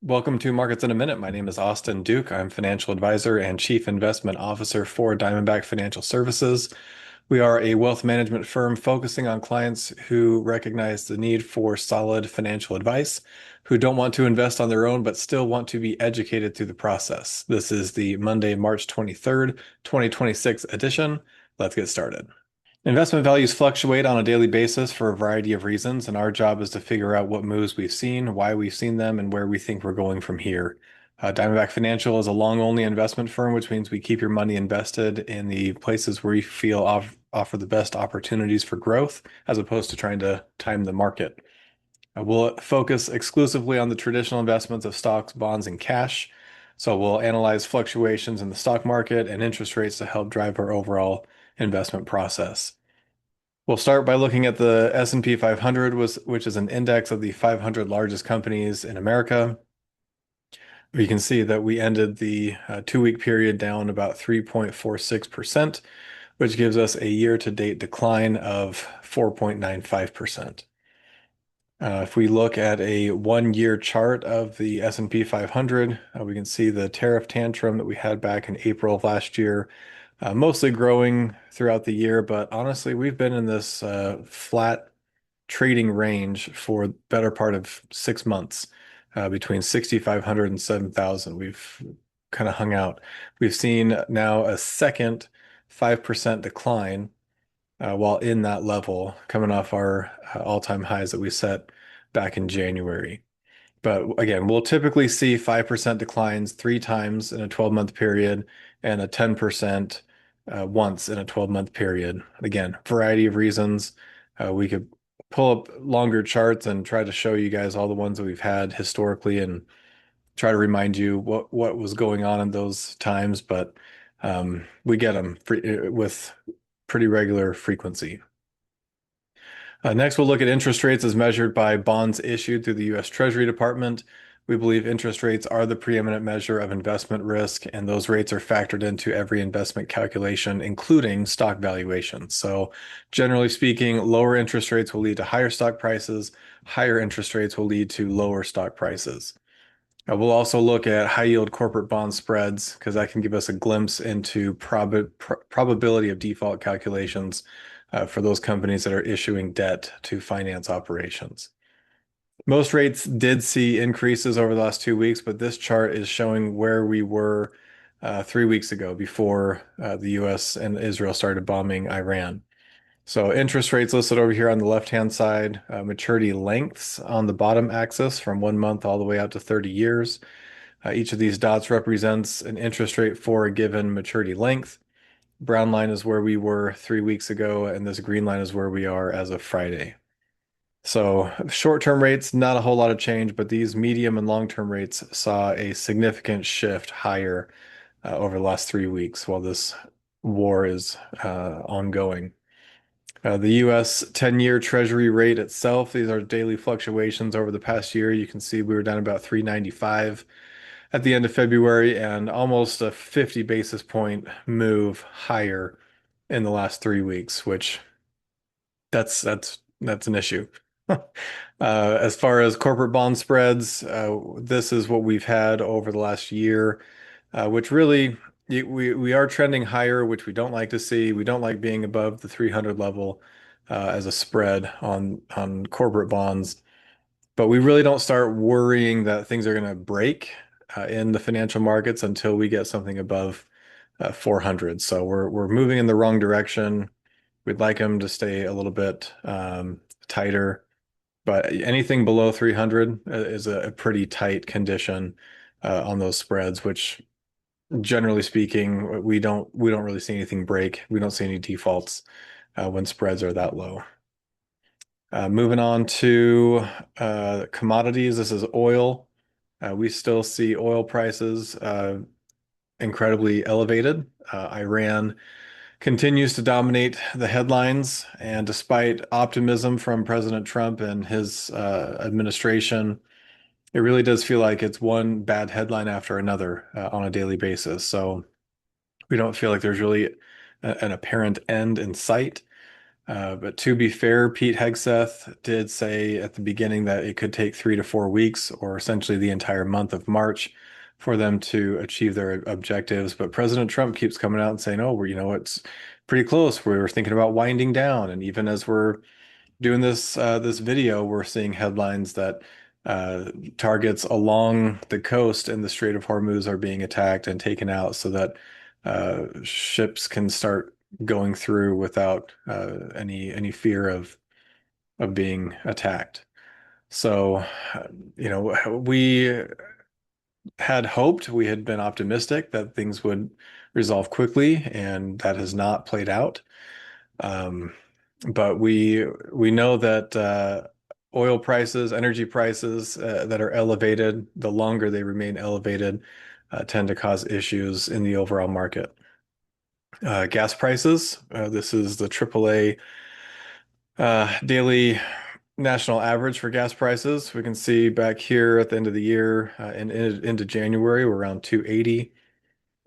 Welcome to Markets in a Minute. My name is Austin Duke. I'm financial advisor and chief investment officer for Diamondback Financial Services. We are a wealth management firm focusing on clients who recognize the need for solid financial advice, who don't want to invest on their own, but still want to be educated through the process. This is the Monday, March 23rd, 2026 edition. Let's get started. Investment values fluctuate on a daily basis for a variety of reasons, and our job is to figure out what moves we've seen, why we've seen them, and where we think we're going from here. Diamondback Financial is a long-only investment firm, which means we keep your money invested in the places where we feel offer the best opportunities for growth, as opposed to trying to time the market. We'll focus exclusively on the traditional investments of stocks, bonds, and cash. So we'll analyze fluctuations in the stock market and interest rates to help drive our overall investment process. We'll start by looking at the S&P 500, which is an index of the 500 largest companies in America. You can see that we ended the 2-week period down about 3.46%, which gives us a year-to-date decline of 4.95%. If we look at a 1-year chart of the S&P 500, we can see the tariff tantrum that we had back in April of last year, mostly growing throughout the year, but honestly, we've been in this flat trading range for the better part of 6 months, between 6,500 and 7,000. We've kind of hung out. We've seen now a second 5% decline while in that level, coming off our all-time highs that we set back in January. But again, we'll typically see 5% declines 3 times in a 12-month period and a 10% once in a 12-month period. Again, variety of reasons. We could pull up longer charts and try to show you guys all the ones that we've had historically and try to remind you what was going on in those times, but we get them with pretty regular frequency. Next, we'll look at interest rates as measured by bonds issued through the U.S. Treasury Department. We believe interest rates are the preeminent measure of investment risk, and those rates are factored into every investment calculation, including stock valuation. So generally speaking, lower interest rates will lead to higher stock prices. Higher interest rates will lead to lower stock prices. We'll also look at high yield corporate bond spreads because that can give us a glimpse into probability of default calculations for those companies that are issuing debt to finance operations. Most rates did see increases over the last 2 weeks, but this chart is showing where we were 3 weeks ago before the US and Israel started bombing Iran. So interest rates listed over here on the left-hand side, maturity lengths on the bottom axis from 1 month all the way out to 30 years. Each of these dots represents an interest rate for a given maturity length. Brown line is where we were 3 weeks ago, and this green line is where we are as of Friday. So short-term rates, not a whole lot of change, but these medium and long-term rates saw a significant shift higher over the last 3 weeks while this war is ongoing. The US 10-year Treasury rate itself, these are daily fluctuations over the past year. You can see we were down about 395 at the end of February and almost a 50 basis point move higher in the last 3 weeks, which that's an issue. As far as corporate bond spreads, this is what we've had over the last year, which really we are trending higher, which we don't like to see. We don't like being above the 300 level as a spread on corporate bonds, but we really don't start worrying that things are going to break in the financial markets until we get something above 400. So we're moving in the wrong direction. We'd like them to stay a little bit tighter, but anything below 300 is a pretty tight condition on those spreads, which generally speaking, we don't really see anything break. We don't see any defaults when spreads are that low. Moving on to commodities, this is oil. We still see oil prices incredibly elevated. Iran continues to dominate the headlines, and despite optimism from President Trump and his administration, it really does feel like it's one bad headline after another on a daily basis. So we don't feel like there's really an apparent end in sight. But to be fair, Pete Hegseth did say at the beginning that it could take 3 to 4 weeks, or essentially the entire month of March, for them to achieve their objectives. But President Trump keeps coming out and saying, "Oh, it's pretty close. We're thinking about winding down." And even as we're doing this video, we're seeing headlines that targets along the coast in the Strait of Hormuz are being attacked and taken out so that ships can start going through without any fear of being attacked. So, we had hoped, we had been optimistic that things would resolve quickly, and that has not played out. Um, but we know that oil prices, energy prices that are elevated, the longer they remain elevated, tend to cause issues in the overall market. Gas prices, this is the AAA daily national average for gas prices. We can see back here at the end of the year and into January, we're around 280,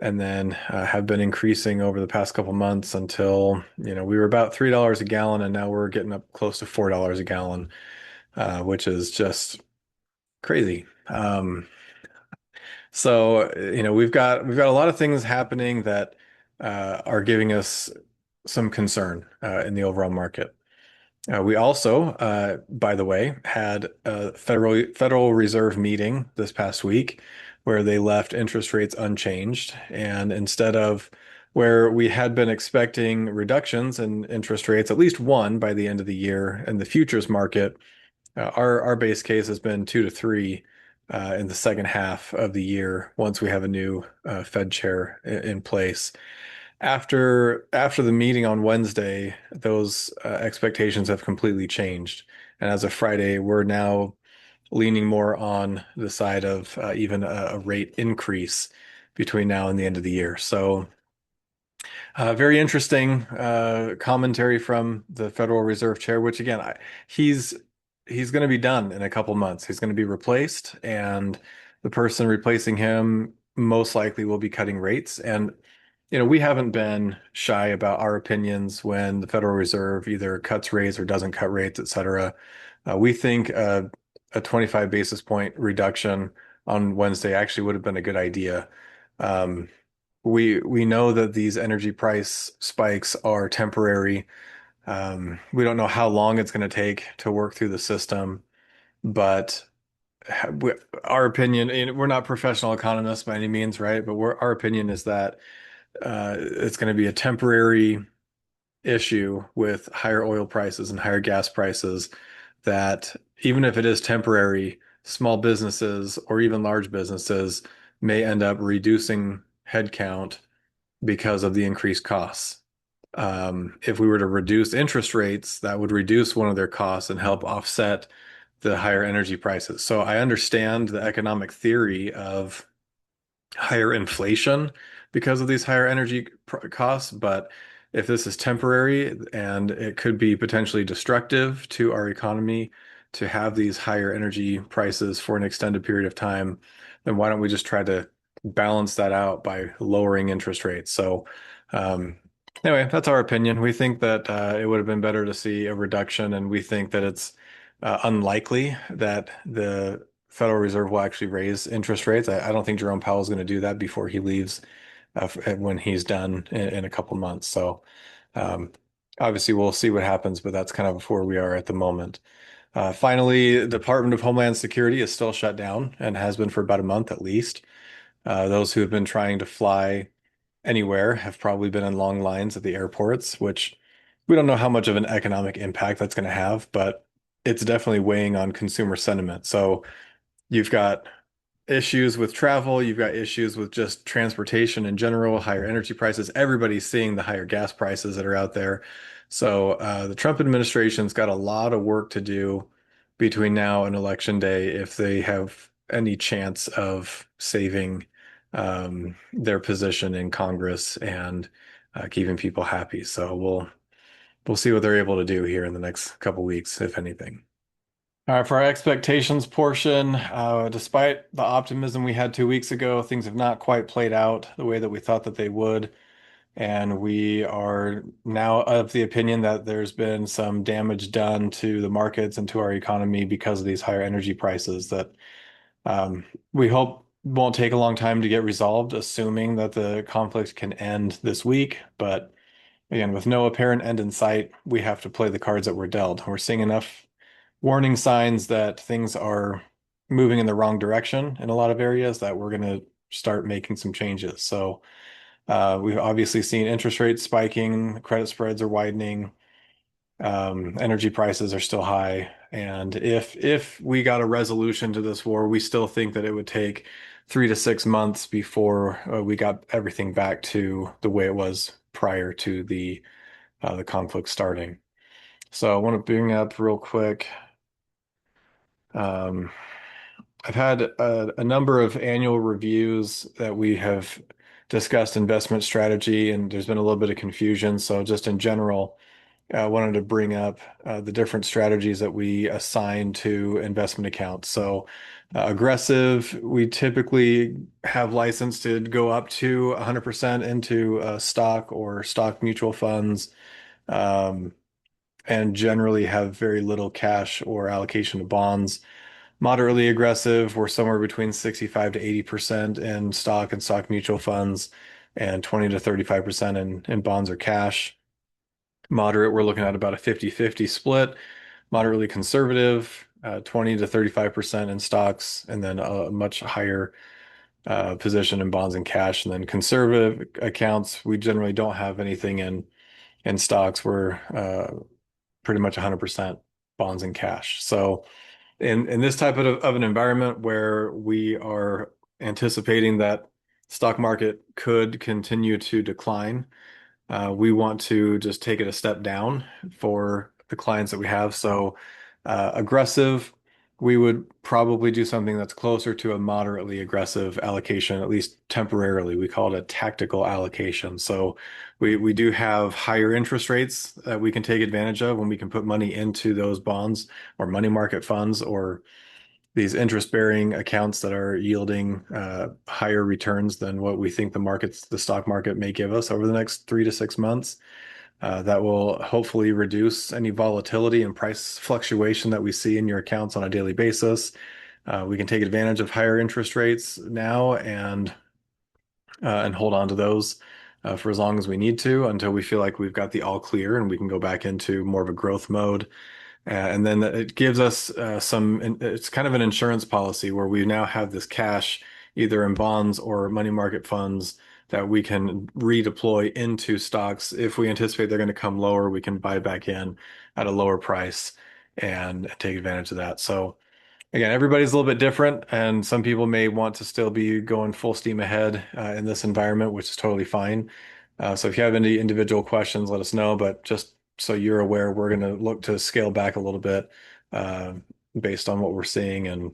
and then have been increasing over the past couple months until, we were about $3 a gallon, and now we're getting up close to $4 a gallon, which is just crazy. So, we've got a lot of things happening that are giving us some concern in the overall market. We also, by the way, had a Federal Reserve meeting this past week where they left interest rates unchanged. And instead of where we had been expecting reductions in interest rates, at least one by the end of the year in the futures market, our base case has been 2 to 3 in the second half of the year once we have a new Fed chair in place. After the meeting on Wednesday, those expectations have completely changed. And as of Friday, we're now leaning more on the side of even a rate increase between now and the end of the year. So, very interesting commentary from the Federal Reserve Chair, which again, he's he's going to be done in a couple months. He's going to be replaced, and the person replacing him most likely will be cutting rates. And we haven't been shy about our opinions when the Federal Reserve either cuts rates or doesn't cut rates, et cetera. We think a 25 basis point reduction on Wednesday actually would have been a good idea. Um, we know that these energy price spikes are temporary. We don't know how long it's going to take to work through the system, but we, our opinion, and we're not professional economists by any means, right? But our opinion is that it's going to be a temporary issue with higher oil prices and higher gas prices, that even if it is temporary, small businesses or even large businesses may end up reducing headcount because of the increased costs. If we were to reduce interest rates, that would reduce one of their costs and help offset the higher energy prices. So I understand the economic theory of higher inflation because of these higher energy costs, but if this is temporary and it could be potentially destructive to our economy to have these higher energy prices for an extended period of time, then why don't we just try to balance that out by lowering interest rates? So, anyway, that's our opinion. We think that it would have been better to see a reduction, and we think that it's unlikely that the Federal Reserve will actually raise interest rates. I don't think Jerome Powell is going to do that before he leaves when he's done in a couple months. So, um, obviously, we'll see what happens, but that's kind of where we are at the moment. Finally, the Department of Homeland Security is still shut down and has been for about a month at least. Those who have been trying to fly anywhere have probably been in long lines at the airports, which we don't know how much of an economic impact that's going to have, but it's definitely weighing on consumer sentiment. So you've got issues with travel, you've got issues with just transportation in general, higher energy prices. Everybody's seeing the higher gas prices that are out there. So the Trump administration's got a lot of work to do between now and election day if they have any chance of saving their position in Congress and keeping people happy. So we'll see what they're able to do here in the next couple weeks, if anything. All right, for our expectations portion, despite the optimism we had 2 weeks ago, things have not quite played out the way that we thought that they would. And we are now of the opinion that there's been some damage done to the markets and to our economy because of these higher energy prices that um, we hope won't take a long time to get resolved, assuming that the conflict can end this week. But again, with no apparent end in sight, we have to play the cards that we're dealt. We're seeing enough warning signs that things are moving in the wrong direction in a lot of areas that we're going to start making some changes. So we've obviously seen interest rates spiking, credit spreads are widening, energy prices are still high, and if we got a resolution to this war, we still think that it would take 3 to 6 months before we got everything back to the way it was prior to the conflict starting. So I want to bring up real quick. Um, I've had a number of annual reviews that we have discussed investment strategy, and there's been a little bit of confusion. So just in general, I wanted to bring up the different strategies that we assign to investment accounts. So aggressive, we typically have license to go up to 100% into stock or stock mutual funds, um, and generally have very little cash or allocation to bonds. Moderately aggressive, we're somewhere between 65 to 80% in stock and stock mutual funds, and 20 to 35% in bonds or cash. Moderate, we're looking at about a 50-50 split. Moderately conservative, 20 to 35% in stocks, and then a much higher position in bonds and cash. And then conservative accounts, we generally don't have anything in stocks. We're pretty much 100% bonds and cash. So in this type of an environment where we are anticipating that stock market could continue to decline, we want to just take it a step down for the clients that we have. So aggressive, we would probably do something that's closer to a moderately aggressive allocation, at least temporarily. We call it a tactical allocation. So we do have higher interest rates that we can take advantage of when we can put money into those bonds or money market funds or these interest-bearing accounts that are yielding higher returns than what we think the stock market may give us over the next 3 to 6 months. That will hopefully reduce any volatility and price fluctuation that we see in your accounts on a daily basis. We can take advantage of higher interest rates now and hold on to those for as long as we need to until we feel like we've got the all clear and we can go back into more of a growth mode. And then it gives us it's kind of an insurance policy where we now have this cash either in bonds or money market funds that we can redeploy into stocks. If we anticipate they're going to come lower, we can buy back in at a lower price and take advantage of that. So again, everybody's a little bit different, and some people may want to still be going full steam ahead in this environment, which is totally fine. So if you have any individual questions, let us know. But just so you're aware, we're going to look to scale back a little bit uh, based on what we're seeing and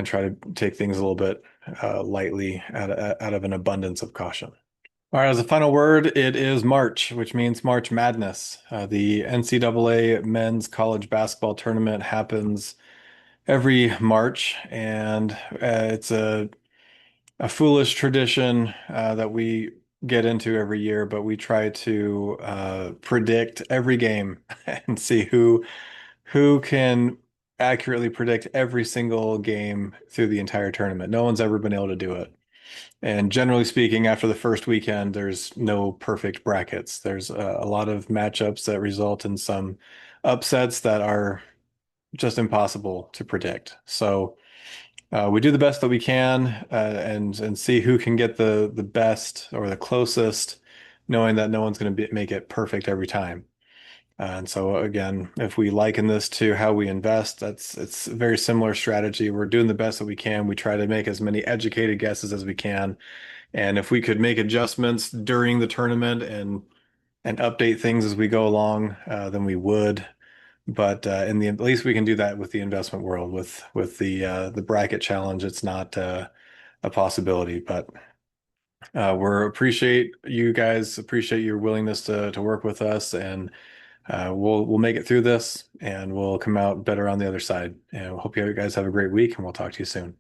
try to take things a little bit lightly out of an abundance of caution. All right, as a final word, it is March, which means March Madness. The NCAA men's college basketball tournament happens every March, and it's a foolish tradition that we get into every year, but we try to predict every game and see who can accurately predict every single game through the entire tournament. No one's ever been able to do it. And generally speaking, after the first weekend, there's no perfect brackets. There's a lot of matchups that result in some upsets that are just impossible to predict. So we do the best that we can and see who can get the best or the closest, knowing that no one's going to make it perfect every time. And so again, if we liken this to how we invest, it's a very similar strategy. We're doing the best that we can. We try to make as many educated guesses as we can. And if we could make adjustments during the tournament and update things as we go along, then we would. But at least we can do that with the investment world. With the bracket challenge, it's not a possibility. But we're appreciate you guys, appreciate your willingness to work with us, and we'll make it through this, and we'll come out better on the other side. And we hope you guys have a great week, and we'll talk to you soon.